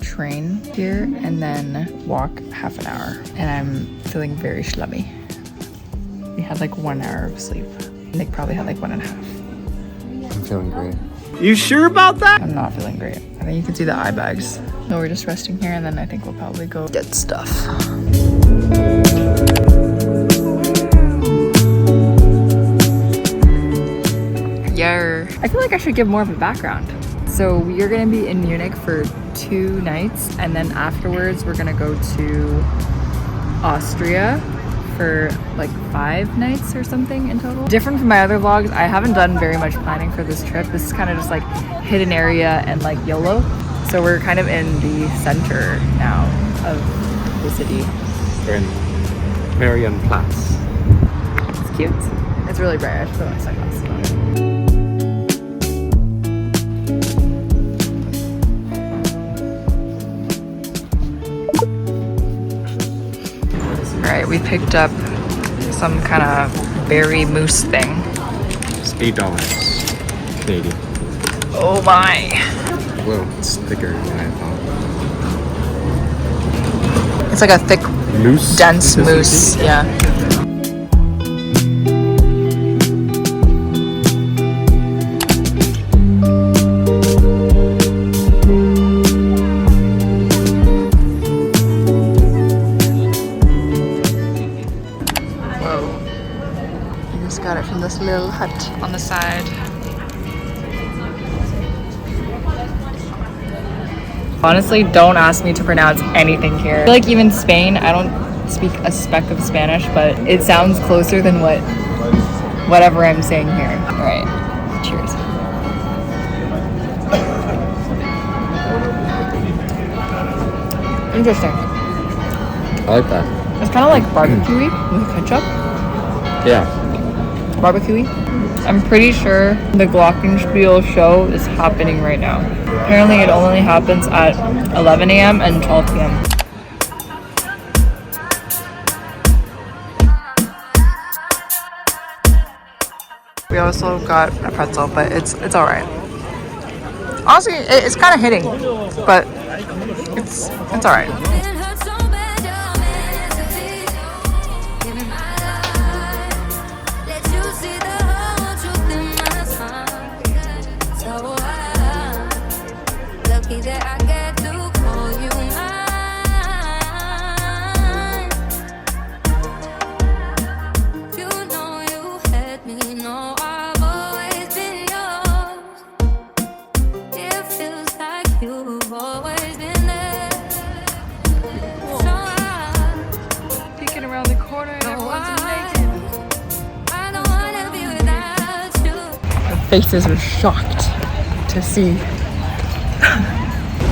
train here and then walk half an hour. And I'm feeling very slummy. We had like 1 hour of sleep. Nick probably had like 1.5. I'm feeling great. You sure about that? I'm not feeling great. I think you can see the eye bags. No, we're just resting here and then I think we'll probably go get stuff. Yeah. I feel like I should give more of a background. So we are gonna be in Munich for 2 nights and then afterwards we're gonna go to Austria for like 5 nights or something in total. Different from my other vlogs, I haven't done very much planning for this trip. This is kind of just like hidden area and like YOLO. So we're kind of in the center now of the city. We're in Marienplatz. It's cute. It's really bright. I should put my sunglasses on. All right, we picked up some kind of berry mousse thing. It's $8 Canadian. Oh my. Whoa, it's thicker than I thought. It's like a thick, Mousse? dense mousse. Yeah. Got it from this little hut on the side. Honestly, don't ask me to pronounce anything here. I feel like even Spain, I don't speak a speck of Spanish, but it sounds closer than whatever I'm saying here. All right, cheers. Interesting. I like that. It's kind of like barbecue-y with ketchup. Yeah. Barbecue-y. I'm pretty sure the Glockenspiel show is happening right now. Apparently it only happens at 11 a.m. and 12 p.m. We also got a pretzel, but it's all right. Honestly, it's kind of hitting, but it's all right. Faces were shocked to see.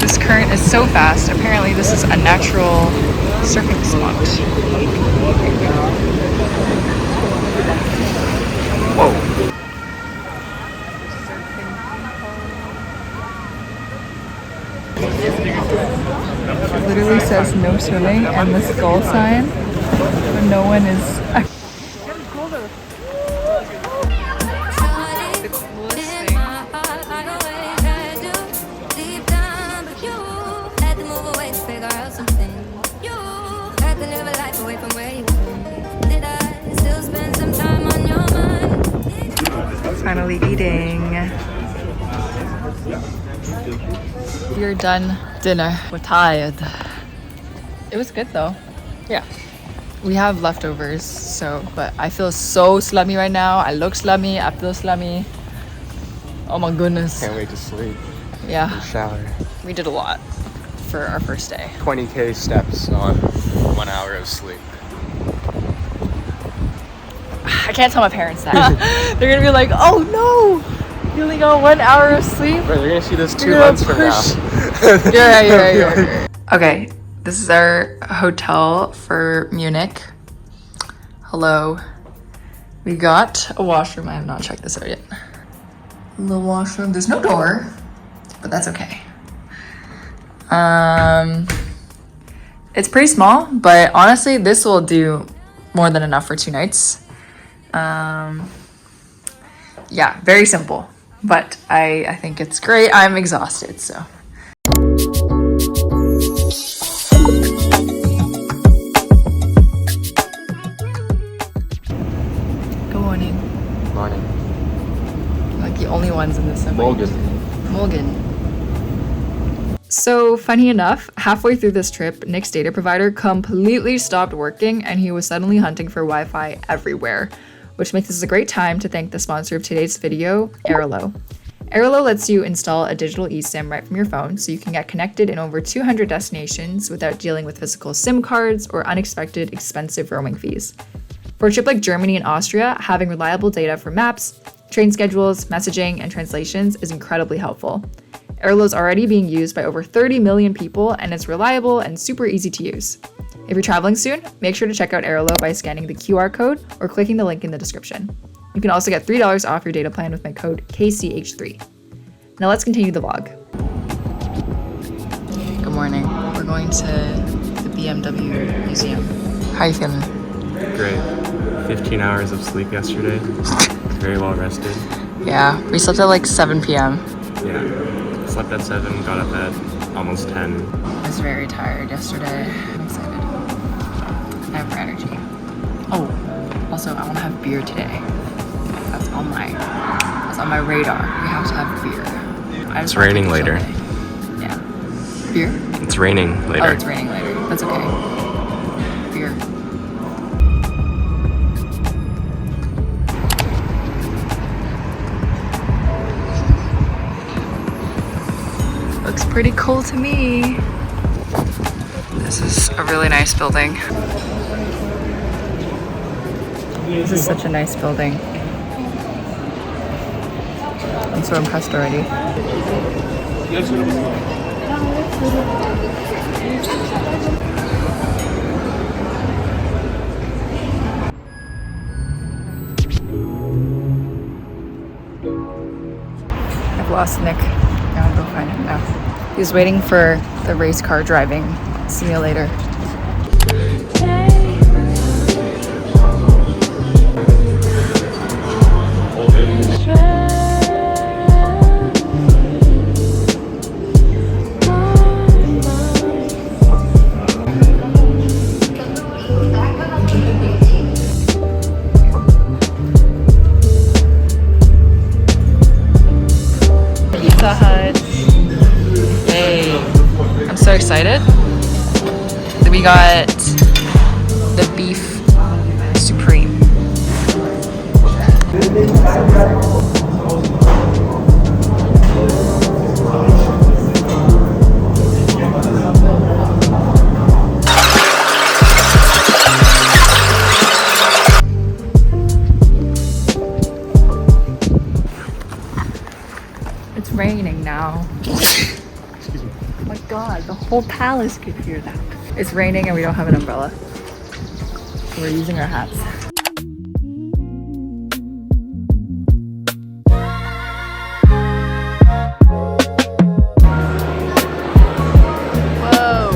This current is so fast. Apparently this is a natural surfing spot. Whoa. It literally says no swimming and the skull sign, but no one is. Finally eating. We're done dinner. We're tired. It was good though. Yeah. We have leftovers, so, but I feel so slummy right now. I look slummy, I feel slummy. Oh my goodness. Can't wait to sleep. Yeah. And shower. We did a lot for our first day. 20K steps on 1 hour of sleep. I can't tell my parents that. They're gonna be like, oh no, you only got 1 hour of sleep. Bro, they're gonna see this 2 months from now. You're right. Okay, this is our hotel for Munich. Hello. We got a washroom. I have not checked this out yet. The washroom. There's no door, but that's okay. It's pretty small, but honestly, this will do more than enough for 2 nights. Yeah, very simple, but I think it's great. I'm exhausted, so. Funny enough, halfway through this trip, Nick's data provider completely stopped working and he was suddenly hunting for Wi-Fi everywhere, which makes this a great time to thank the sponsor of today's video, Airlo. Airlo lets you install a digital eSIM right from your phone so you can get connected in over 200 destinations without dealing with physical SIM cards or unexpected expensive roaming fees. For a trip like Germany and Austria, having reliable data for maps, train schedules, messaging, and translations is incredibly helpful. Airlo is already being used by over 30 million people and it's reliable and super easy to use. If you're traveling soon, make sure to check out Airlo by scanning the QR code or clicking the link in the description. You can also get $3 off your data plan with my code KCH3. Now let's continue the vlog. Good morning. We're going to the BMW museum. How are you feeling? Great. 15 hours of sleep yesterday. Very well rested. Yeah, we slept at like 7 p.m. Yeah. Slept at 7, got up at almost 10. I was very tired yesterday. I'm excited. I have more energy. Oh, also I want to have beer today. That's on my radar. We have to have beer. It's raining later. Yeah. Beer? It's raining later. Oh, it's raining later. That's okay. Beer. Looks pretty cool to me. This is a really nice building. This is such a nice building. I'm so impressed already. I've lost Nick. Now I'll go find him now. He's waiting for the race car driving simulator. I'm so excited. We got the beef supreme. It's raining now. Oh my god, the whole palace could hear that. It's raining and we don't have an umbrella. So we're using our hats. Whoa,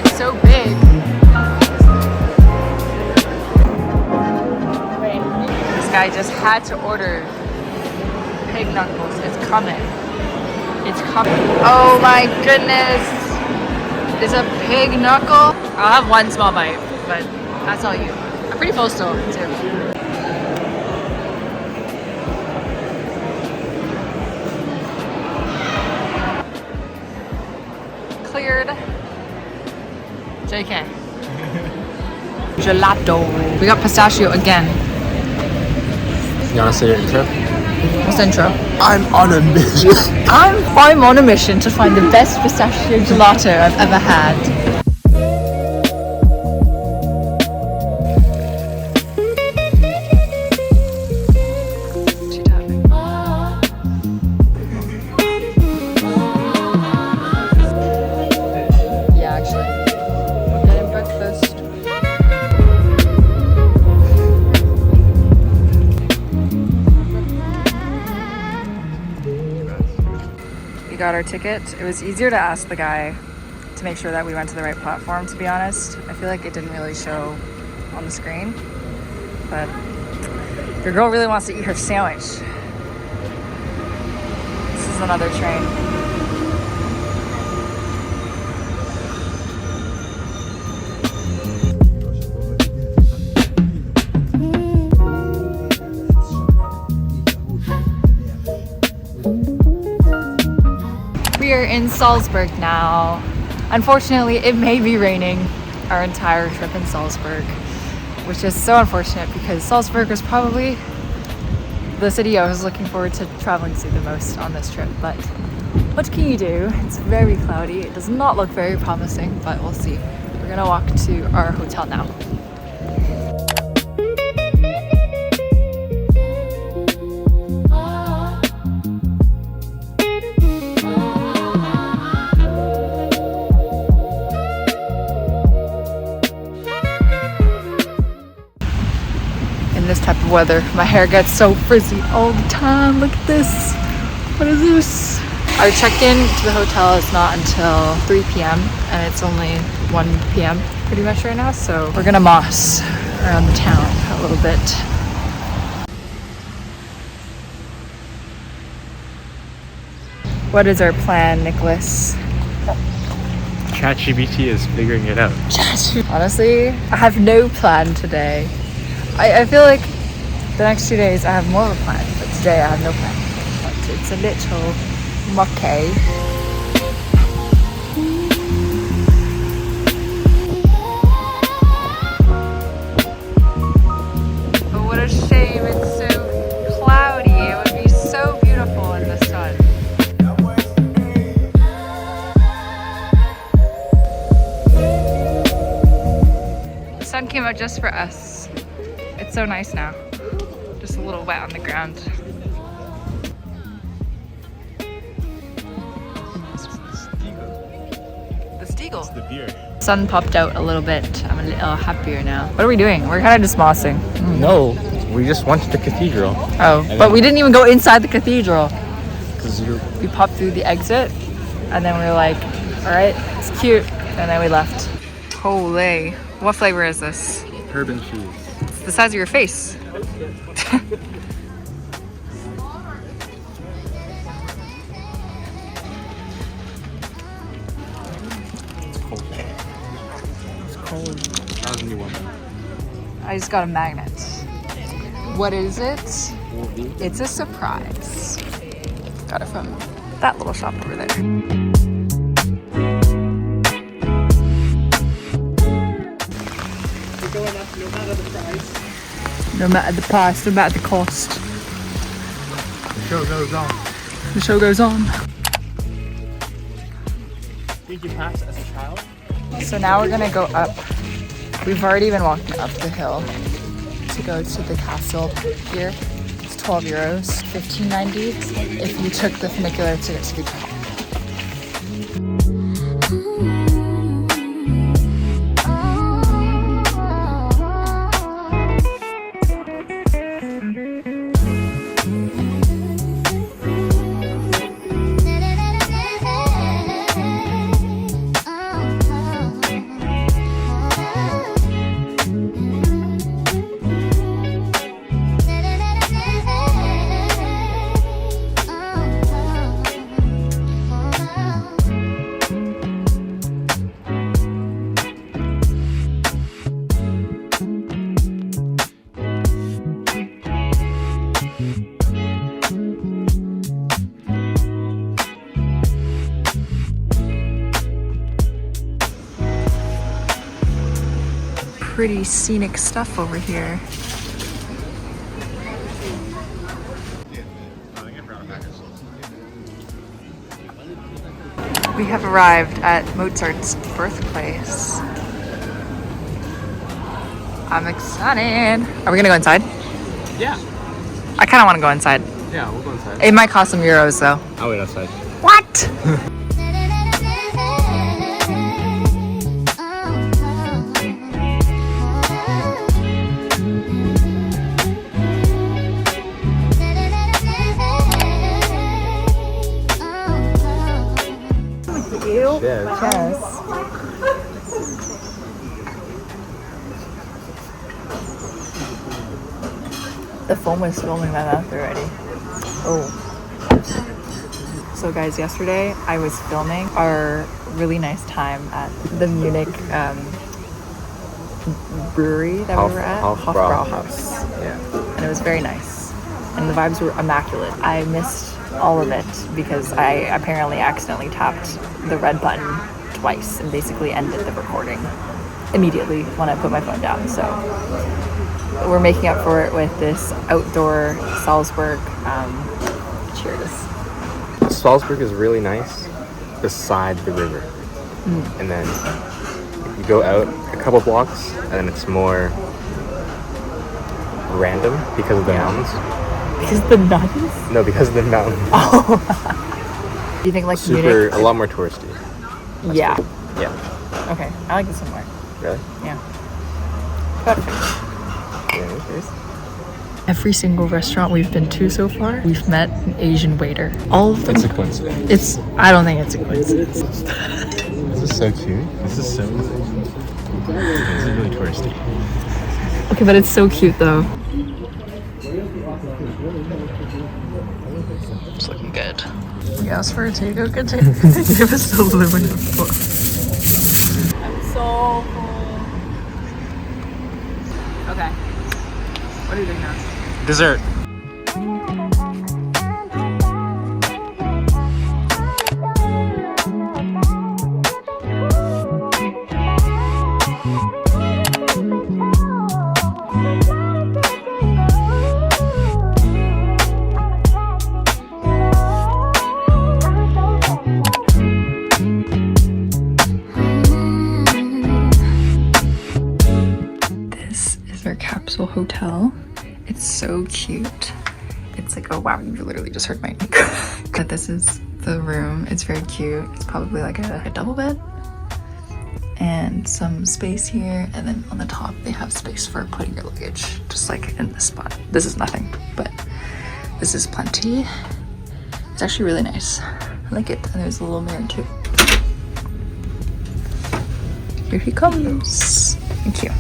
it's so big. This guy just had to order pig knuckles. It's coming. It's coming. Oh my goodness. It's a pig knuckle. I'll have one small bite, but that's all you. I'm pretty full still, too. Cleared. JK. Gelato. We got pistachio again. You want to say your intro? What's the intro? I'm on a mission. I'm on a mission to find the best pistachio gelato I've ever had. Yeah, actually. We're getting breakfast. Got our ticket. It was easier to ask the guy to make sure that we went to the right platform, to be honest. I feel like it didn't really show on the screen, but your girl really wants to eat her sandwich. This is another train. We are in Salzburg now. Unfortunately, it may be raining our entire trip in Salzburg, which is so unfortunate because Salzburg was probably the city I was looking forward to traveling to the most on this trip. But what can you do? It's very cloudy. It does not look very promising, but we'll see. We're gonna walk to our hotel now. This type of weather, my hair gets so frizzy all the time. Look at this. What is this? Our check-in to the hotel is not until 3 p.m. and it's only 1 p.m. pretty much right now, so we're gonna moss around the town a little bit. What is our plan, Nicholas? ChatGPT is figuring it out. Honestly, I have no plan today. I feel like the next 2 days I have more of a plan, but today I have no plan. But it's a little mucky. But what a shame, it's so cloudy. It would be so beautiful in the sun. The sun came out just for us. It's so nice now. Just a little wet on the ground. The Stiegel. It's the beer. Sun popped out a little bit. I'm a little happier now. What are we doing? We're kind of just mossing. No, we just went to the cathedral. Oh, but we didn't even go inside the cathedral. Because We popped through the exit and then we were like, all right, it's cute. And then we left. Holy. What flavor is this? herb and cheese. It's the size of your face. That was a new one. I just got a magnet. What is it? It's a surprise. Got it from that little shop over there. We're going up no matter the price. No matter the price, no matter the cost. The show goes on. The show goes on. Did you pass as a child? So now we're gonna go up. We've already been walking up the hill to go to the castle here. It's 12 euros, 15.90 if you took the funicular to get to the top. Pretty scenic stuff over here. We have arrived at Mozart's birthplace. I'm excited. Are we gonna go inside? Yeah. I kind of want to go inside. Yeah, we'll go inside. It might cost some euros though. I'll wait outside. What? Yes. The foam is filming my mouth already. Oh. So guys, yesterday I was filming our really nice time at the Munich brewery that we were at. Hofbrauhaus. Yeah. And it was very nice. And the vibes were immaculate. I missed all of it because I apparently accidentally tapped the red button twice and basically ended the recording immediately when I put my phone down. So we're making up for it with this outdoor Salzburg. Cheers. Salzburg is really nice beside the river. And then you go out a couple blocks and then it's more random because of the mountains. Because of the mountains? No, because of the mountains. Oh. Do you think like Super, Munich? a lot more touristy. Yeah. Cool. Yeah. Okay, I like this one more. Really? Yeah. Perfect. Yeah, cheers. Every single restaurant we've been to so far, we've met an Asian waiter. All of them. It's a coincidence. I don't think it's a coincidence. This is so cute. This is really touristy. Okay, but it's so cute though. It's looking good. We asked for a takeout container. They gave us aluminum foil. I'm so full. Okay. What are you doing now? Dessert. This is our capsule hotel. It's so cute. It's like, oh wow, you literally just heard my mic. But this is the room. It's very cute. It's probably like a double bed. And some space here. And then on the top, they have space for putting your luggage. Just like in this spot. This is nothing, but this is plenty. It's actually really nice. I like it. And there's a little mirror too. Here he comes. Thank you.